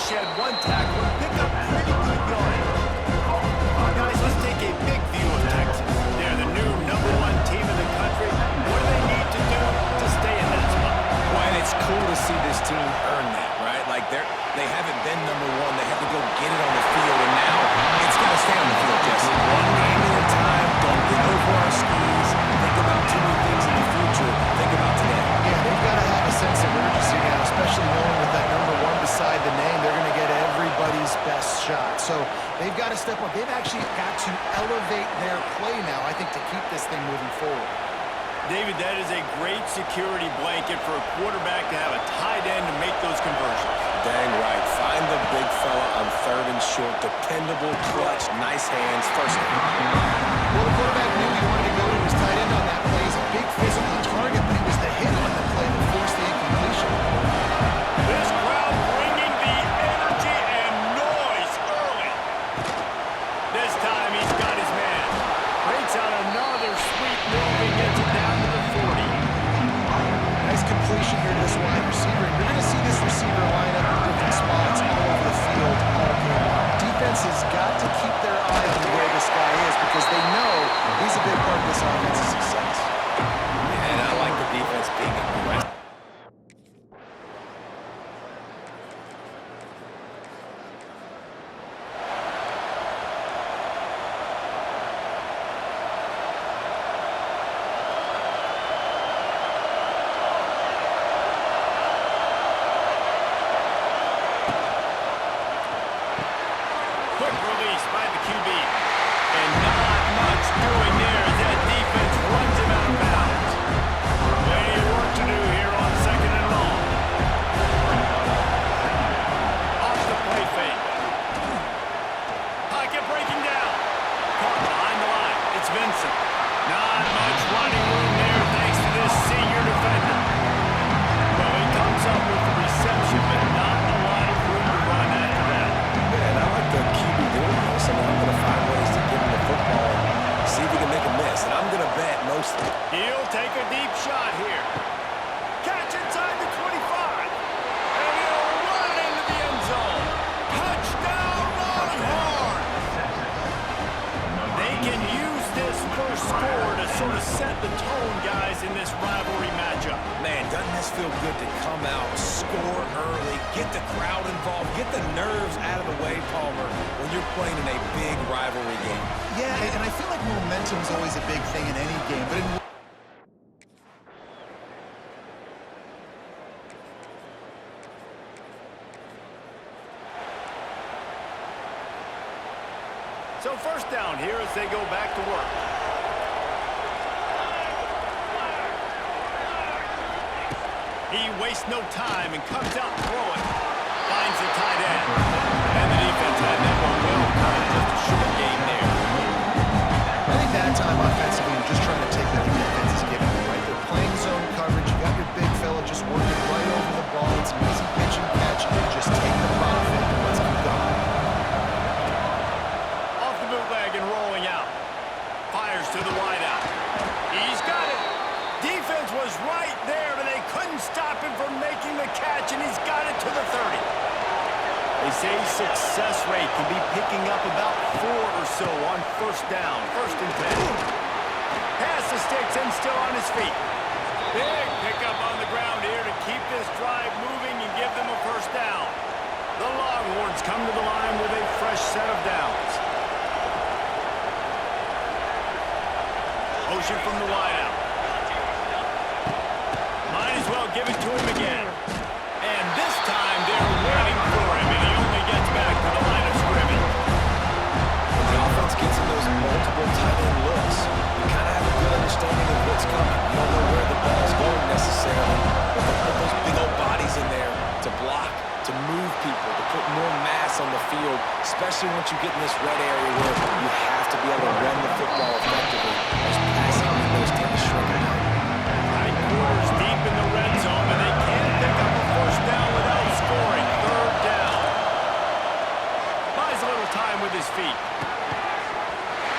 shed one tackle and pick up pretty good yardage. Guys, let's take a big view of Texas. They're the new #1 team in the country. What do they need to do to stay in that spot? Well, and it's cool to see this team earn that, right? Like, they haven't been #1. They had to go get it on the field, and now it's got to stay on the field, Jesse. One game at a time. Don't get over our skis. Think about too many things in the future. Think about today. Yeah, they've got to have a sense of urgency now, especially knowing with that #1 beside the name, they're going to get everybody's best shot. So they've got to step up. They've actually got to elevate their play now, I think, to keep this thing moving forward. David, that is a great security blanket for a quarterback to have a tight end to make those conversions. Dang right. Find the big fella on 3rd and short. Dependable, clutch, nice hands, first down. Well, the quarterback knew he wanted to go to his tight end on that play. He's a big physical target, but he was the hit on the play that forced the incompletion. This crowd bringing the energy and noise early. This time he's got his man. Breaks out another sweet move and gets it down to the 40. Nice completion here to this wide receiver. You're going to see this receiver line up in different spots all over the field all game long. Defense has got to keep their eye on where this guy is because they know he's a big part of this offense's success. And I like the defense being aggressive. Quick release by the QB. And not much doing there as that defense runs him out of bounds. Plenty of work to do here on 2nd and long. Off the play fake. Pocket breaking down. Caught behind the line. It's Vincent. Not much running room there thanks to this senior defender. Well, he comes up with the reception, but not a lot of room to run after that. Man, I like the QB doing this, and I'm going to find ways to get him the football and see if he can make a miss. And I'm going to bet mostly. He'll take a deep shot here. Catch inside the 25. And he'll run into the end zone. Touchdown, Longhorns! They can use this first score to sort of set the tone, guys, in this rivalry matchup. Man, doesn't this feel good to come out, score early, get the crowd involved, get the nerves out of the way, Palmer, when you're playing in a big rivalry game? Yeah, and I feel like momentum's always a big thing in any game, but in So first down here as they go back to work. He wastes no time and comes out throwing. Finds the tight end. And the defense had that one well covered. Just a short game there. I think that time offensively, you're just trying to take what the defense is giving you, right? They're playing zone coverage. You got your big fella just working right over the ball. It's an easy pitch and catch. Just take the profit and let's keep going. Off the bootleg and rolling out. Fires to the wideout. He's got it. Defense was right there, but they couldn't stop him from making the catch, and he's got it to the 30. They say success rate can be picking up about 4 or so on first down, 1st and 10. Pass the sticks and still on his feet. Big pickup on the ground here to keep this drive moving and give them a first down. The Longhorns come to the line with a fresh set of downs. Motion from the wideout. Might as well give it to him again. And this time they're waiting for him, and he only gets back to the line of scrimmage. When the offense gets in those multiple tight end looks, you kind of have a good understanding of what's coming. You don't know where the ball's going necessarily, but they put those big old bodies in there to block, to move people, to put more mass on the field, especially once you get in this red area where you have to be able to run the football effectively. Those passing windows tend to shrink it out. Right quarters deep in the red zone, and they can't pick up a first down without scoring. 3rd down. Buys a little time with his feet.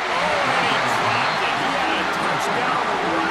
Oh, and he dropped it. He had a touchdown right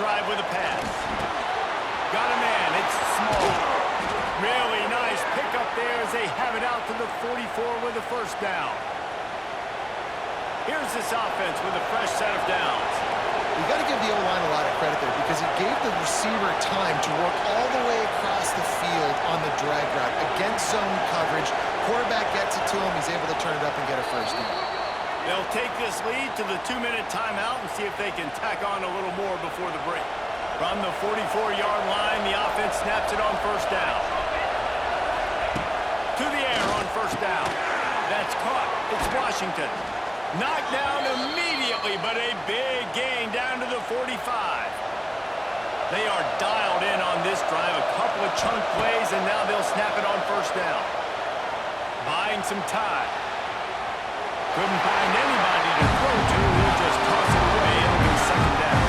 drive with a pass. Got a man. It's small. Really nice pickup there as they have it out to the 44 with a first down. Here's this offense with a fresh set of downs. You got to give the O-line a lot of credit there because he gave the receiver time to work all the way across the field on the drag route against zone coverage. Quarterback gets it to him. He's able to turn it up and get a first down. They'll take this lead to the 2-minute timeout and see if they can tack on a little more before the break. From the 44-yard line, the offense snaps it on first down. To the air on first down. That's caught. It's Washington. Knocked down immediately, but a big gain down to the 45. They are dialed in on this drive. A couple of chunk plays, and now they'll snap it on first down. Buying some time. Couldn't find anybody to throw to. He'll just toss it away. It'll be second down.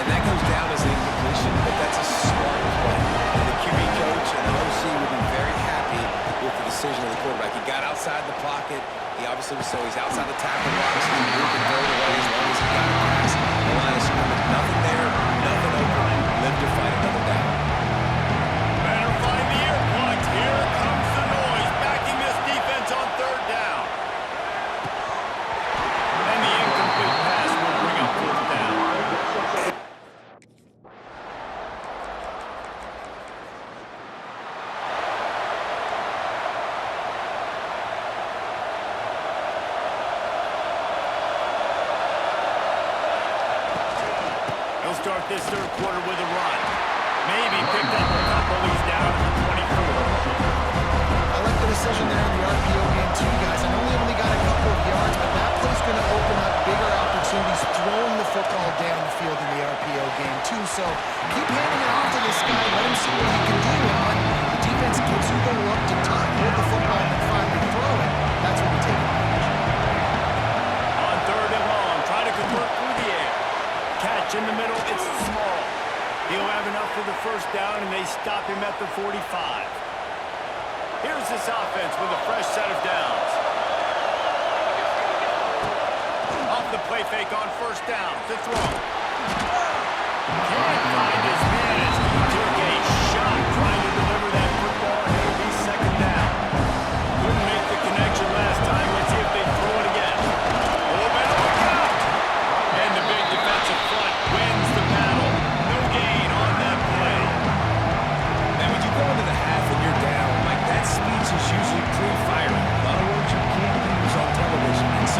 And that goes down as an incompletion, but that's a smart play. And the QB coach and the OC will be very happy with the decision of the quarterback. He got outside the pocket. He obviously was so he's outside the tackle box. He can throw it away as long as he got a pass. The line of scrimmage, nothing there, nothing open. Live to fight another down. Better find the ear plugs. Here comes the noise, backing this defense on third down. And the incomplete pass will bring up fourth down. Start this third quarter with a run. Maybe picked up a couple. He's down to the 24. I like the decision there in the RPO game too, guys. I know he only got a couple of yards, but that play's going to open up bigger opportunities throwing the football down the field in the RPO game too. So keep handing it off to this guy. Let him see what he can do. And when the defense gives you the look to hold the football and finally throw it, that's when you take advantage. On third and long, try to convert through the air. Catch in the middle, it's small. He'll have enough for the first down, and they stop him at the 45. Here's this offense with a fresh set of downs. Off the play fake on first down to throw. Can't find his man as he took a shot trying to deliver that football, and it'll be second down. Couldn't make the connection last time. Let's see if they throw it again. Oh, better look out! And the big defensive front wins the battle. No gain on that play. And when you go into the half and you're down, like that speech is usually pre-firing. A lot of words you can't use on television. And so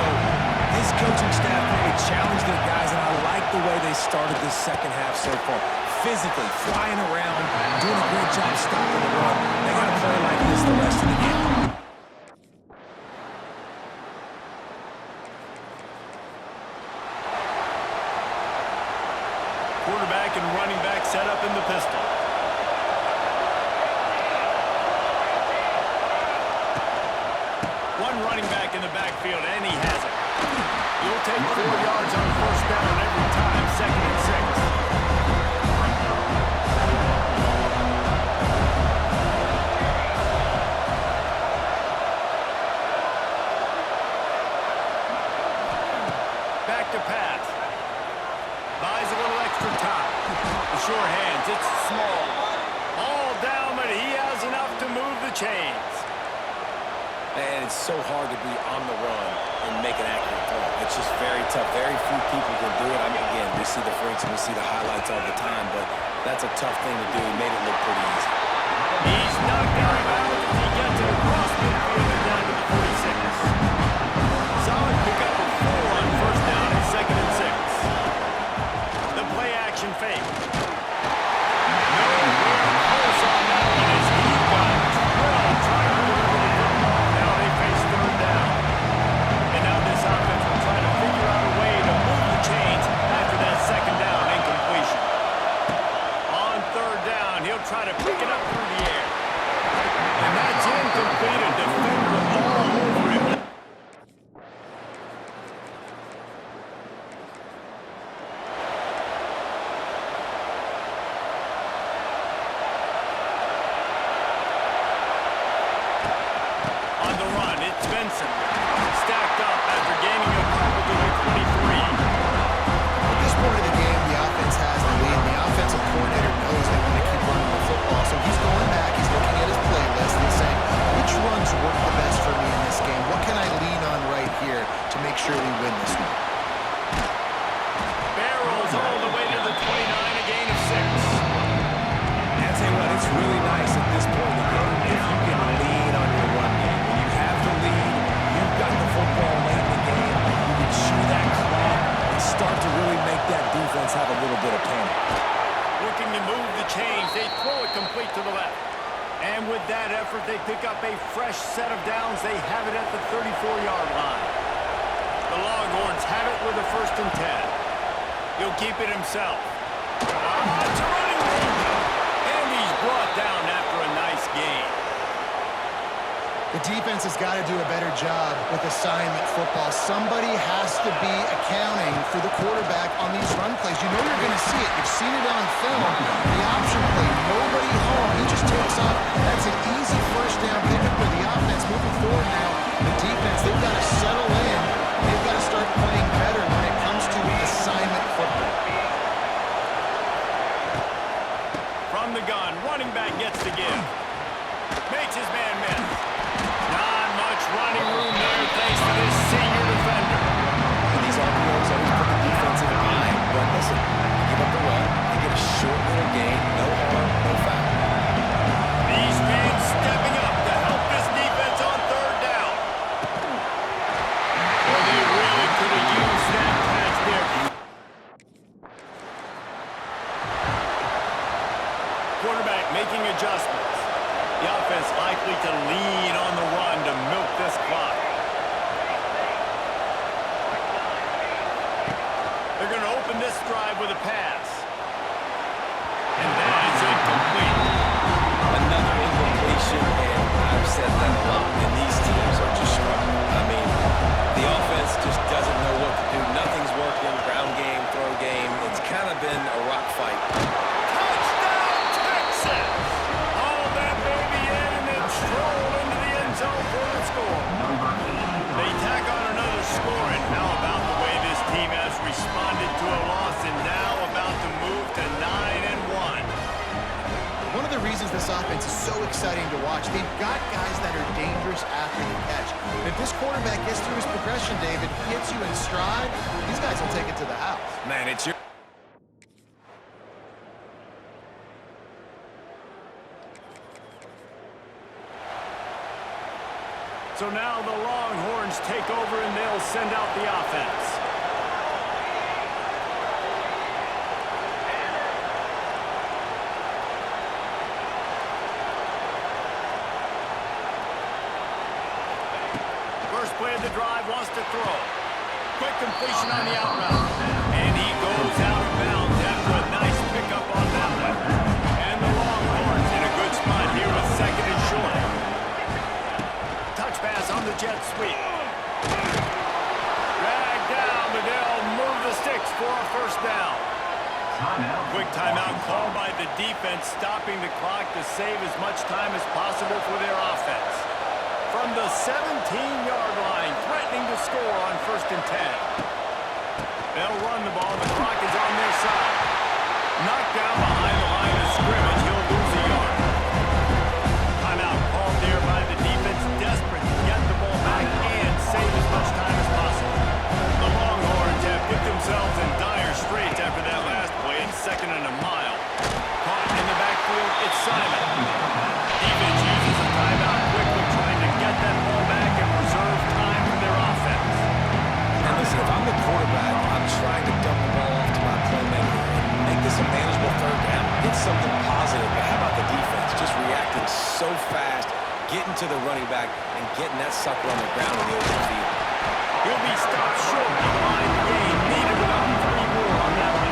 this coaching staff really challenged their guys, and I like the way they started this second half so far. Physically, flying around, doing a great job stopping the run. They got to play like this the rest of the game. Quarterback and running back set up in the pistol. One running back in the backfield, and he has it. You'll take 4 yards on first down every time, second and 6. Back to pass. Buys a little extra time. The sure hands, it's small. All down, but he has enough to move the chains. And it's so hard to be on the run and make an accurate throw. It's just very tough. Very few people can do it. I mean, again, we see the freaks and we see the highlights all the time, but that's a tough thing to do. He made it look pretty easy. He's knocked out of bounds as he gets it across midfield and down to the 46. Solid pickup of 4 on first down and second and 6. The play action fake. Nowhere close on that one as he got drilled trying to deliver the football. Now they face third down. And now this offense will try to figure out a way to move the chains after that second down incompletion. On third down, he'll try to pick it up through the air. And that's incomplete. A defender all over him. On the run, it's Benson. Stacked up after gaining a couple to the 23. At this point of the game, the offense has complete to the left. And with that effort, they pick up a fresh set of downs. They have it at the 34-yard line. The Longhorns have it with a 1st and 10. He'll keep it himself. It's a running room. And he's brought down after a nice gain. The defense has got to do a better job with assignment football. Somebody has to be accounting for the quarterback on these run plays. You know you're going to see it. You've seen it on film. The option play, nobody home. He just takes off. That's an easy 1st down pickup for the offense. Moving forward now, the defense, they've got to settle in. They've got to start playing better when it comes to assignment football. From the gun, running back gets the give. Makes his man miss. Not much running room there thanks to this senior defender. These RPOs always put the defense in a bind. But listen, you give up the run, you get a short little gain, no harm, no foul. These fans stepping up to help this defense on 3rd down. Well, they really could have used that catch there. Quarterback making adjustments. The offense likely to lean on the run to milk this clock. They're going to open this drive with a pass. And that is incomplete. Another incompletion, and I've said that a lot, and these teams are just struggling. I mean, the offense just doesn't know what to do. Nothing's working. Ground game, throw game. It's kind of been a rock fight. Touchdown, Texas! All that baby in and then stroll into the end zone for the score. They tack on another score, and how about the way this team has responded to a loss and now about to move to 9-1. One of the reasons this offense is so exciting to watch, they've got guys that are dangerous after the catch. If this quarterback gets through his progression, David, hits you in stride, these guys will take it to the house. Man, it's your... So now the Longhorns take over and they'll send out the offense. First play of the drive, wants to throw. Quick completion on the out route. And he goes out of bounds after a nice pickup on that one. And the Longhorns in a good spot here with 2nd and short. Touch pass on the jet sweep. Dragged down, but they'll move the sticks for a 1st down. Quick timeout called by the defense, stopping the clock to save as much time as possible for their offense. From the 17-yard line, threatening to score on 1st and 10. They'll run the ball. The clock is on their side. Knocked down behind the line of scrimmage. He'll lose a yard. Timeout called there by the defense, desperate to get the ball back and save as much time as possible. The Longhorns have put themselves in dire straits after that last play in 2nd and a mile. Caught in the backfield, it's Simon. Defense uses a timeout quickly, trying to get that ball back and reserve time for their offense. And listen, if I'm the quarterback, I'm trying to dump the ball off to my playmaker and make this a manageable 3rd down. Get something positive, but how about the defense? Just reacting so fast, getting to the running back, and getting that sucker on the ground in the open field. He'll be stopped short of the line of the game. Needed about 3 more on that one.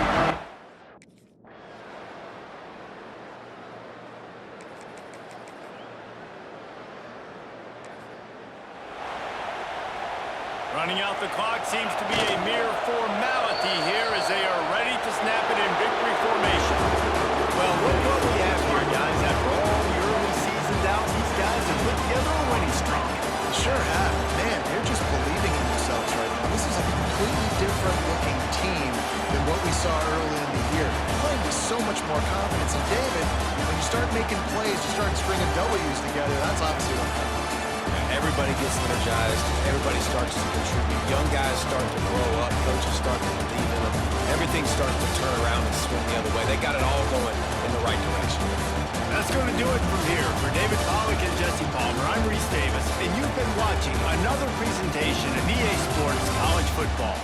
Running out the clock seems to be a mere formality here as they are ready to snap it in victory formation. Well, look what we have here, guys. After all the early season doubts, these guys have put together a winning streak. Sure have. Man, they're just believing in themselves right now. This is a completely different looking team than what we saw early in the year. Playing with so much more confidence. And David, when you start making plays, you start stringing W's together, that's obviously what counts. Everybody gets energized. Everybody starts to contribute. Young guys start to grow up. Coaches start to believe in them. Everything starts to turn around and swing the other way. They got it all going in the right direction. That's going to do it from here. For David Pollack and Jesse Palmer, I'm Reese Davis, and you've been watching another presentation of EA Sports College Football.